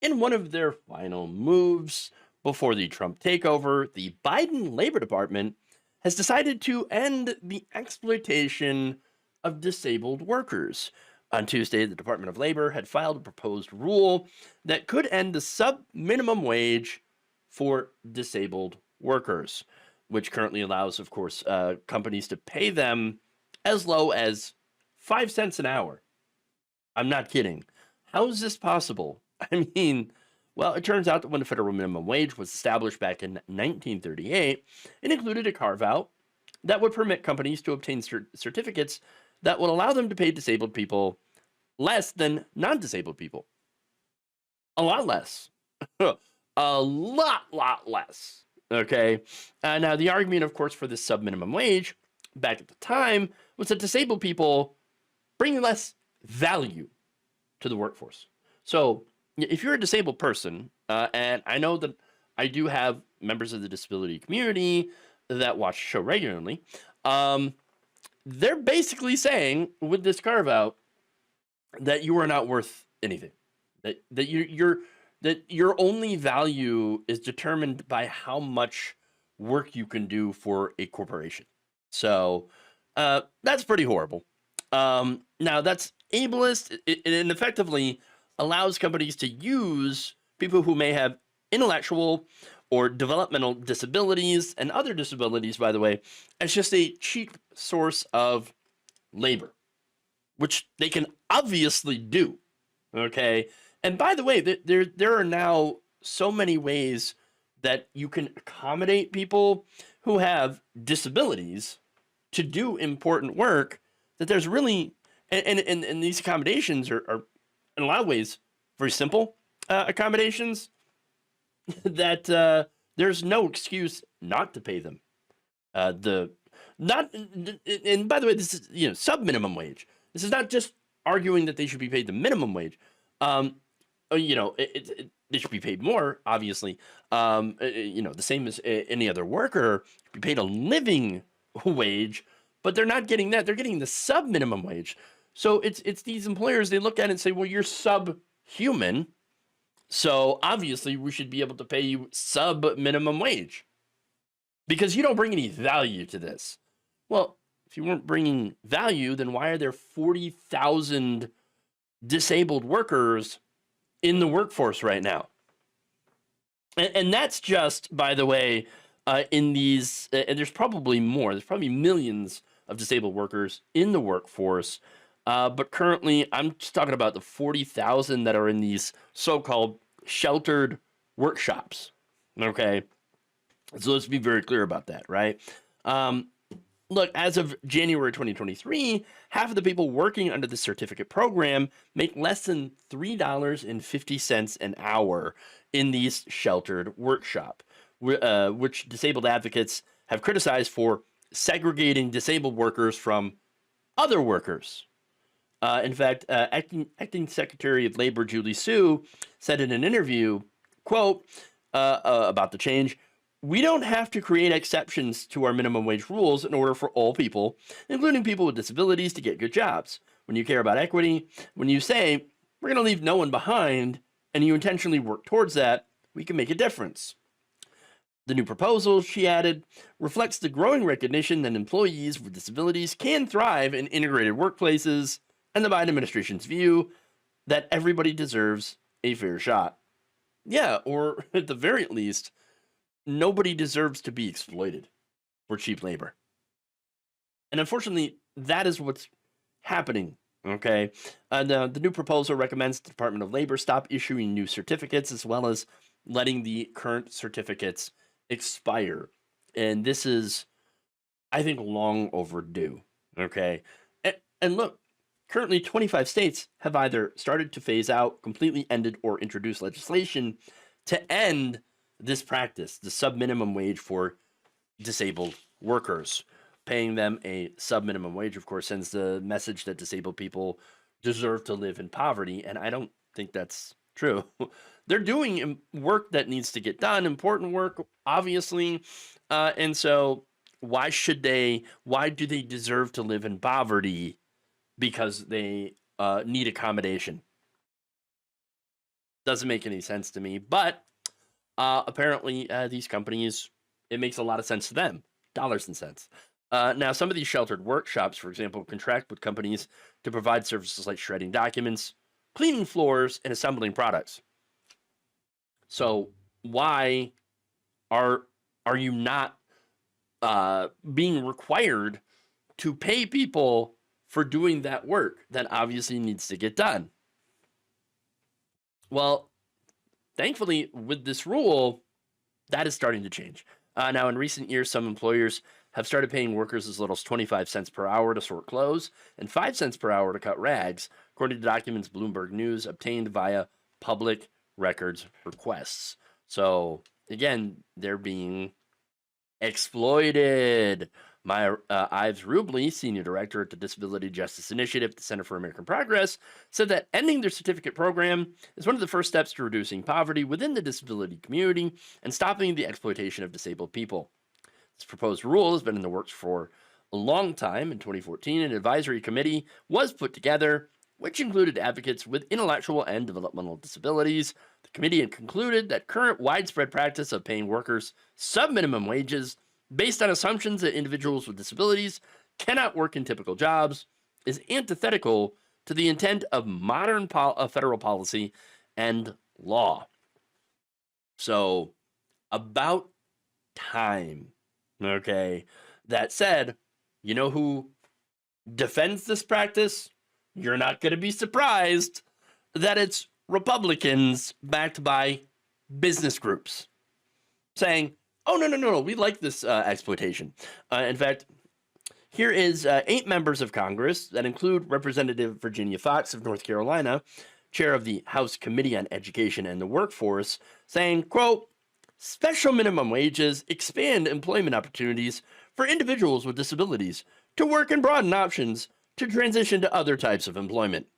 In one of their final moves before the Trump takeover, the Biden Labor Department has decided to end the exploitation of disabled workers. On Tuesday, the Department of Labor had filed a proposed rule that could end the sub minimum wage for disabled workers, which currently allows, of course, companies to pay them as low as 5 cents an hour. I'm not kidding. How is this possible? I mean, well, it turns out that when the federal minimum wage was established back in 1938, it included a carve out that would permit companies to obtain certificates that would allow them to pay disabled people less than non disabled people. A lot less. A lot less. Okay. Now, the argument, of course, for this sub minimum wage back at the time was that disabled people bring less value to the workforce. So if you're a disabled person, and I know that I do have members of the disability community that watch the show regularly, um, they're basically saying with this carve out that you are not worth anything. That your only value is determined by how much work you can do for a corporation. So that's pretty horrible. Now that's ableist and effectively allows companies to use people who may have intellectual or developmental disabilities and other disabilities, by the way, as just a cheap source of labor, which they can obviously do. Okay. And by the way, there are now so many ways that you can accommodate people who have disabilities to do important work that there's really and these accommodations are in a lot of ways very simple accommodations that there's no excuse not to pay them the not and by the way, this is sub minimum wage. This is not just arguing that they should be paid the minimum wage. um they should be paid more, obviously. The same as any other worker, be paid a living wage, but they're not getting that. They're getting the sub minimum wage. So it's these employers, they look at it and say, well, you're subhuman, so obviously we should be able to pay you sub minimum wage because you don't bring any value to this. Well, if you weren't bringing value, then why are there 40,000 disabled workers in the workforce right now? And that's just, by the way, in these, and there's probably more, there's probably millions of disabled workers in the workforce. But currently, I'm just talking about the 40,000 that are in these so called sheltered workshops. Okay. So let's be very clear about that, right? Um, Look, as of January 2023, half of the people working under the certificate program make less than $3.50 an hour in these sheltered workshop, which disabled advocates have criticized for segregating disabled workers from other workers. In fact, acting Secretary of Labor Julie Su said in an interview, quote, about the change, we don't have to create exceptions to our minimum wage rules in order for all people, including people with disabilities, to get good jobs. When you care about equity, when you say, we're going to leave no one behind, and you intentionally work towards that, we can make a difference. The new proposal, she added, reflects the growing recognition that employees with disabilities can thrive in integrated workplaces and the Biden administration's view that everybody deserves a fair shot. Yeah, or at the very least, nobody deserves to be exploited for cheap labor. And unfortunately, that is what's happening. Okay. The new proposal recommends the Department of Labor stop issuing new certificates as well as letting the current certificates expire. And this is, I think, long overdue. Okay. And look, currently 25 states have either started to phase out, completely ended, or introduced legislation to end this practice, the sub minimum wage for disabled workers. Paying them a sub minimum wage, of course, sends the message that disabled people deserve to live in poverty. And I don't think that's true. They're doing work that needs to get done, important work, obviously. And so, why do they deserve to live in poverty? Because they need accommodation. Doesn't make any sense to me. But apparently, these companies, it makes a lot of sense to them, dollars and cents. Now, some of these sheltered workshops, for example, contract with companies to provide services like shredding documents, cleaning floors, and assembling products. So, why are you not being required to pay people for doing that work that obviously needs to get done? Well, thankfully, with this rule, that is starting to change. Now, in recent years, some employers have started paying workers as little as 25 cents per hour to sort clothes and 5 cents per hour to cut rags, according to documents Bloomberg News obtained via public records requests. So, again, they're being exploited. Ives Rubley, senior director at the Disability Justice Initiative, the Center for American Progress, said that ending their certificate program is one of the first steps to reducing poverty within the disability community and stopping the exploitation of disabled people. This proposed rule has been in the works for a long time. In 2014, an advisory committee was put together, which included advocates with intellectual and developmental disabilities. The committee had concluded that current widespread practice of paying workers sub-minimum wages based on assumptions that individuals with disabilities cannot work in typical jobs is antithetical to the intent of modern federal policy and law. So, about time. Okay. That said, you know who defends this practice? You're not going to be surprised that it's Republicans backed by business groups saying, oh, no, we like this exploitation. In fact, here is 8 members of Congress that include Representative Virginia Foxx of North Carolina, chair of the House Committee on Education and the Workforce, saying, quote, special minimum wages expand employment opportunities for individuals with disabilities to work and broaden options to transition to other types of employment.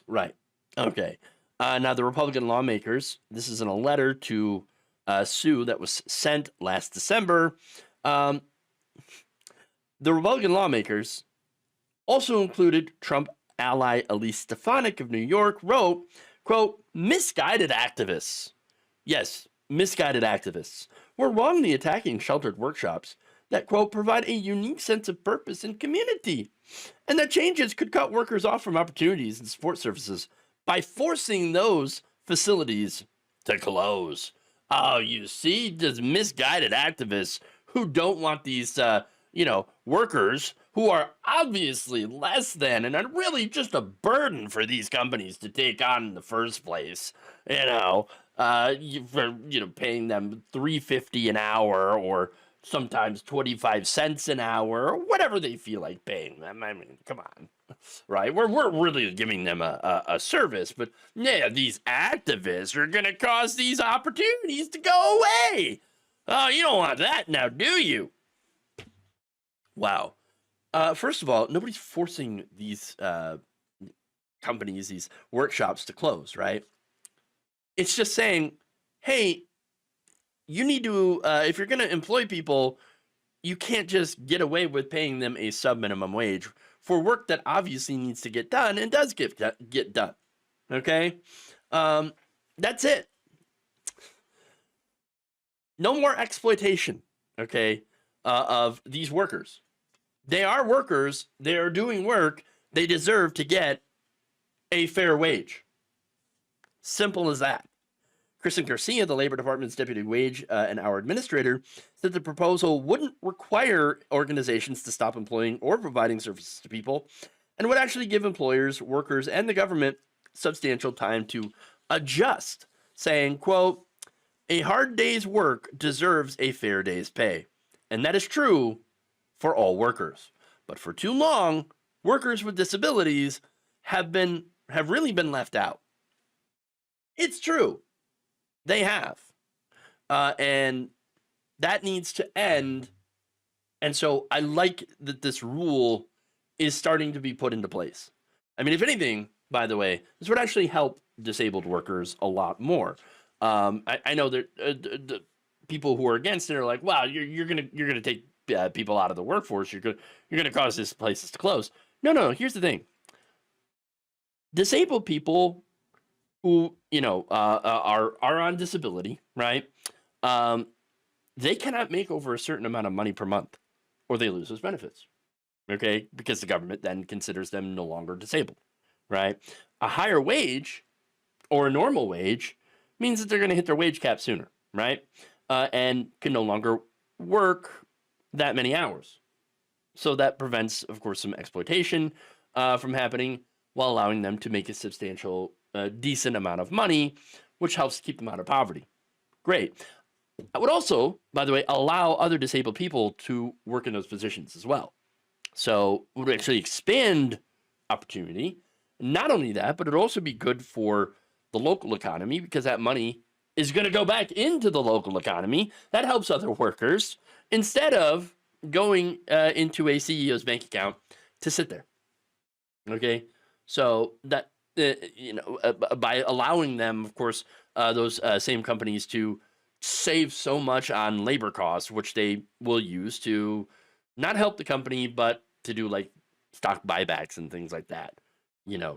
Right. Okay. Now, the Republican lawmakers, this is in a letter to Sue that was sent last December. The Republican lawmakers, also included Trump ally Elise Stefanik of New York, wrote, quote, misguided activists. Yes, misguided activists were wrongly attacking sheltered workshops that, quote, provide a unique sense of purpose and community, and that changes could cut workers off from opportunities and support services by forcing those facilities to close. Oh, you see, just misguided activists who don't want these, workers who are obviously less than and are really just a burden for these companies to take on in the first place. Paying them $3.50 an hour or sometimes 25 cents an hour or whatever they feel like paying them. I mean, come on. Right? We're really giving them a service, but yeah, these activists are going to cause these opportunities to go away. Oh, you don't want that now, do you? Wow. First of all, nobody's forcing these companies, these workshops to close, right? It's just saying, hey, you need to, if you're going to employ people, you can't just get away with paying them a sub-minimum wage for work that obviously needs to get done and does get done. Okay? That's it. No more exploitation, okay, of these workers. They are workers. They are doing work. They deserve to get a fair wage. Simple as that. Kristen Garcia, the Labor Department's deputy wage and hour administrator, said the proposal wouldn't require organizations to stop employing or providing services to people and would actually give employers, workers, and the government substantial time to adjust, saying, quote, a hard day's work deserves a fair day's pay. And that is true for all workers. But for too long, workers with disabilities have really been left out. It's true. They have. And that needs to end. And so I like that this rule is starting to be put into place. I mean, if anything, by the way, this would actually help disabled workers a lot more. I know that the people who are against it are like, wow, you're gonna take people out of the workforce. You're gonna cause these places to close. No. Here's the thing: disabled people who, are on disability, right? Um, they cannot make over a certain amount of money per month, or they lose those benefits. Okay, because the government then considers them no longer disabled, right? A higher wage or a normal wage means that they're going to hit their wage cap sooner, right? And can no longer work that many hours. So that prevents, of course, some exploitation from happening while allowing them to make a substantial, decent amount of money, which helps keep them out of poverty. Great. I would also, by the way, allow other disabled people to work in those positions as well. So it would actually expand opportunity. Not only that, but it would also be good for the local economy because that money is going to go back into the local economy. That helps other workers instead of going into a CEO's bank account to sit there. Okay, so that by allowing them, of course, those same companies to save so much on labor costs, which they will use to not help the company, but to do like stock buybacks and things like that.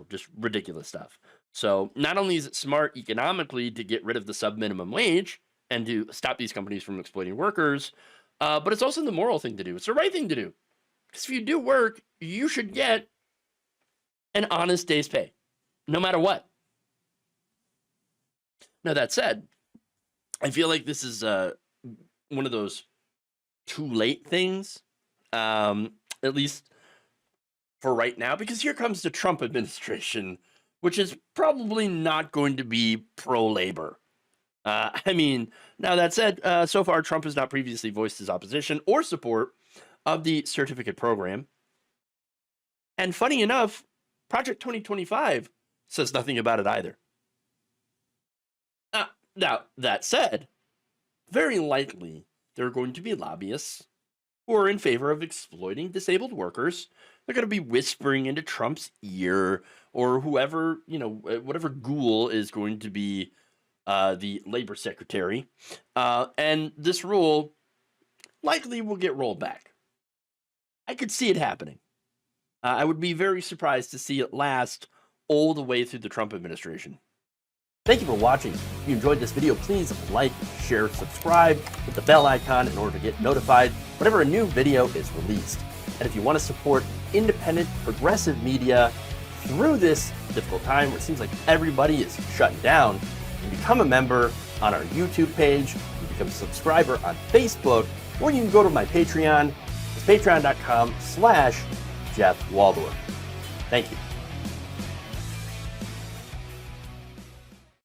Just ridiculous stuff. So not only is it smart economically to get rid of the sub minimum wage and to stop these companies from exploiting workers, but it's also the moral thing to do. It's the right thing to do. Because if you do work, you should get an honest day's pay, no matter what. Now, that said, I feel like this is one of those too late things, at least for right now, because here comes the Trump administration, which is probably not going to be pro-labor. Now that said, so far, Trump has not previously voiced his opposition or support of the certificate program. And funny enough, Project 2025 says nothing about it either. Now, that said, very likely there are going to be lobbyists who are in favor of exploiting disabled workers. They're going to be whispering into Trump's ear, or whoever, whatever ghoul is going to be the labor secretary. And this rule likely will get rolled back. I could see it happening. I would be very surprised to see it last all the way through the Trump administration. Thank you for watching. If you enjoyed this video, please like, share, subscribe, hit the bell icon in order to get notified whenever a new video is released. And if you want to support independent, progressive media through this difficult time where it seems like everybody is shutting down, you can become a member on our YouTube page, you can become a subscriber on Facebook, or you can go to my Patreon. It's patreon.com/Jeff Waldorf. Thank you.